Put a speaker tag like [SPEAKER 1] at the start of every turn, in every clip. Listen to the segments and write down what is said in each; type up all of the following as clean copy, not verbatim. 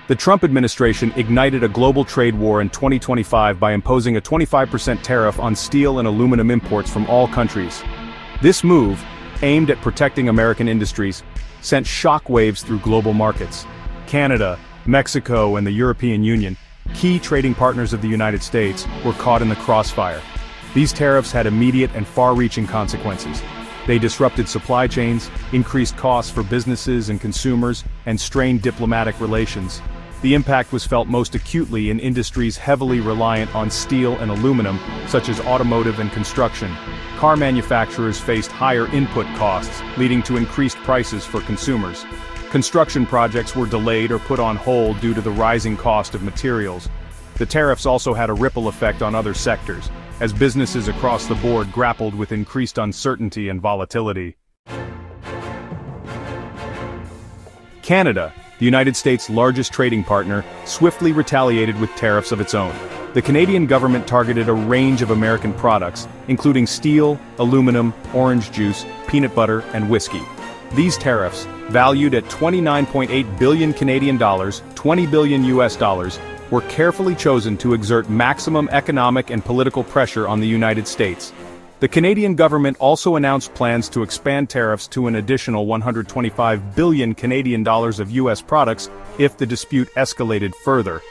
[SPEAKER 1] The Trump administration ignited a global trade war in 2025 by imposing a 25% tariff on steel and aluminum imports from all countries. This move, aimed at protecting American industries, sent shockwaves through global markets. Canada, Mexico, and the European Union, key trading partners of the United States, were caught in the crossfire. These tariffs had immediate and far-reaching consequences. They disrupted supply chains, increased costs for businesses and consumers, and strained diplomatic relations. The impact was felt most acutely in industries heavily reliant on steel and aluminum, such as automotive and construction. Car manufacturers faced higher input costs, leading to increased prices for consumers. Construction projects were delayed or put on hold due to the rising cost of materials. The tariffs also had a ripple effect on other sectors, as businesses across the board grappled with increased uncertainty and volatility. Canada, the United States' largest trading partner, swiftly retaliated with tariffs of its own. The Canadian government targeted a range of American products, including steel, aluminum, orange juice, peanut butter, and whiskey. These tariffs, valued at $29.8 billion Canadian dollars, $20 billion US dollars, were carefully chosen to exert maximum economic and political pressure on the United States. The Canadian government also announced plans to expand tariffs to an additional $125 billion Canadian dollars of US products if the dispute escalated further.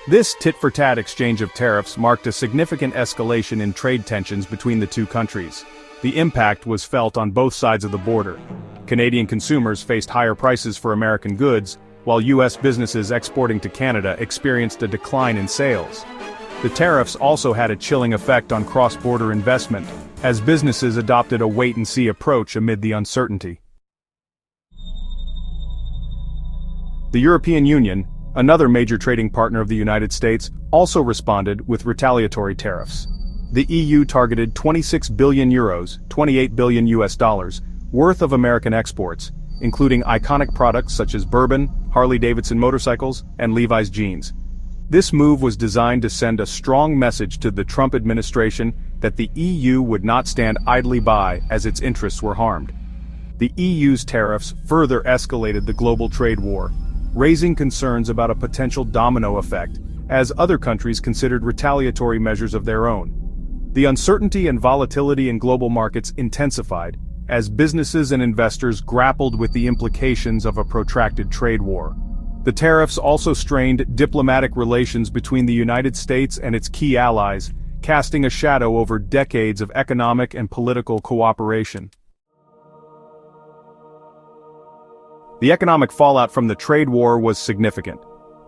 [SPEAKER 1] This tit-for-tat exchange of tariffs marked a significant escalation in trade tensions between the two countries. The impact was felt on both sides of the border. Canadian consumers faced higher prices for American goods, while US businesses exporting to Canada experienced a decline in sales. The tariffs also had a chilling effect on cross-border investment, as businesses adopted a wait-and-see approach amid the uncertainty. The European Union, another major trading partner of the United States, also responded with retaliatory tariffs. The EU targeted 26 billion euros, $28 billion US dollars, worth of American exports, including iconic products such as bourbon, Harley-Davidson motorcycles, and Levi's jeans. This move was designed to send a strong message to the Trump administration that the EU would not stand idly by as its interests were harmed. The EU's tariffs further escalated the global trade war, raising concerns about a potential domino effect, as other countries considered retaliatory measures of their own. The uncertainty and volatility in global markets intensified, as businesses and investors grappled with the implications of a protracted trade war. The tariffs also strained diplomatic relations between the United States and its key allies, casting a shadow over decades of economic and political cooperation. The economic fallout from the trade war was significant.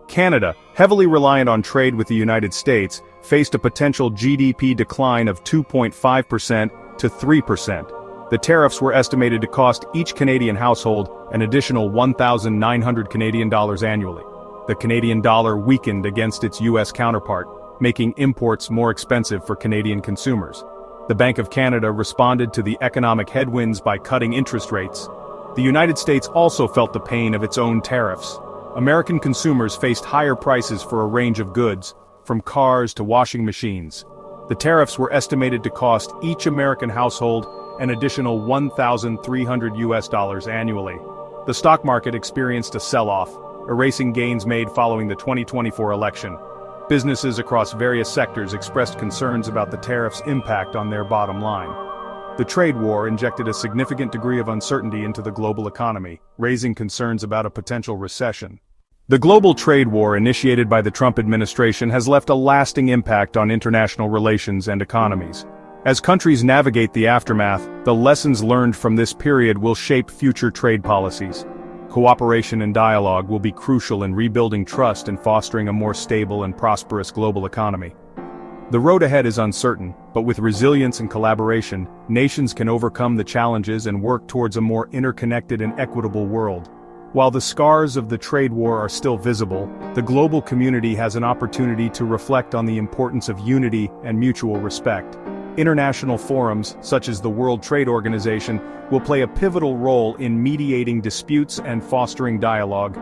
[SPEAKER 1] Canada, heavily reliant on trade with the United States, faced a potential GDP decline of 2.5% to 3%. The tariffs were estimated to cost each Canadian household an additional $1,900 Canadian dollars annually. The Canadian dollar weakened against its US counterpart, making imports more expensive for Canadian consumers. The Bank of Canada responded to the economic headwinds by cutting interest rates. The United States also felt the pain of its own tariffs. American consumers faced higher prices for a range of goods, from cars to washing machines. The tariffs were estimated to cost each American household an additional $1,300 US dollars annually. The stock market experienced a sell-off, erasing gains made following the 2024 election. Businesses across various sectors expressed concerns about the tariffs' impact on their bottom line. The trade war injected a significant degree of uncertainty into the global economy, raising concerns about a potential recession. The global trade war initiated by the Trump administration has left a lasting impact on international relations and economies. As countries navigate the aftermath, the lessons learned from this period will shape future trade policies. Cooperation and dialogue will be crucial in rebuilding trust and fostering a more stable and prosperous global economy. The road ahead is uncertain, but with resilience and collaboration, nations can overcome the challenges and work towards a more interconnected and equitable world. While the scars of the trade war are still visible, the global community has an opportunity to reflect on the importance of unity and mutual respect. International forums, such as the World Trade Organization, will play a pivotal role in mediating disputes and fostering dialogue.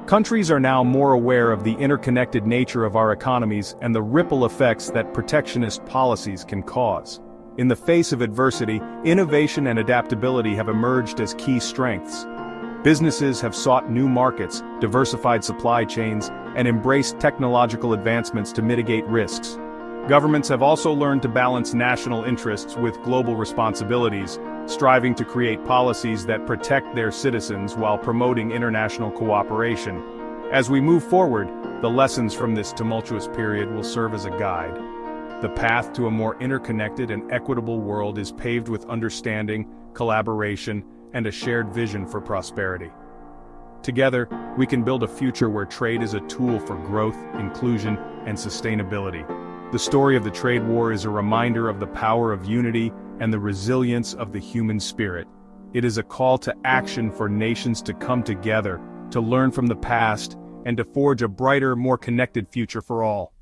[SPEAKER 1] Countries are now more aware of the interconnected nature of our economies and the ripple effects that protectionist policies can cause. In the face of adversity, innovation and adaptability have emerged as key strengths. Businesses have sought new markets, diversified supply chains, and embraced technological advancements to mitigate risks. Governments have also learned to balance national interests with global responsibilities, striving to create policies that protect their citizens while promoting international cooperation. As we move forward, the lessons from this tumultuous period will serve as a guide. The path to a more interconnected and equitable world is paved with understanding, collaboration, and a shared vision for prosperity. Together, we can build a future where trade is a tool for growth, inclusion, and sustainability. The story of the trade war is a reminder of the power of unity and the resilience of the human spirit. It is a call to action for nations to come together, to learn from the past, and to forge a brighter, more connected future for all.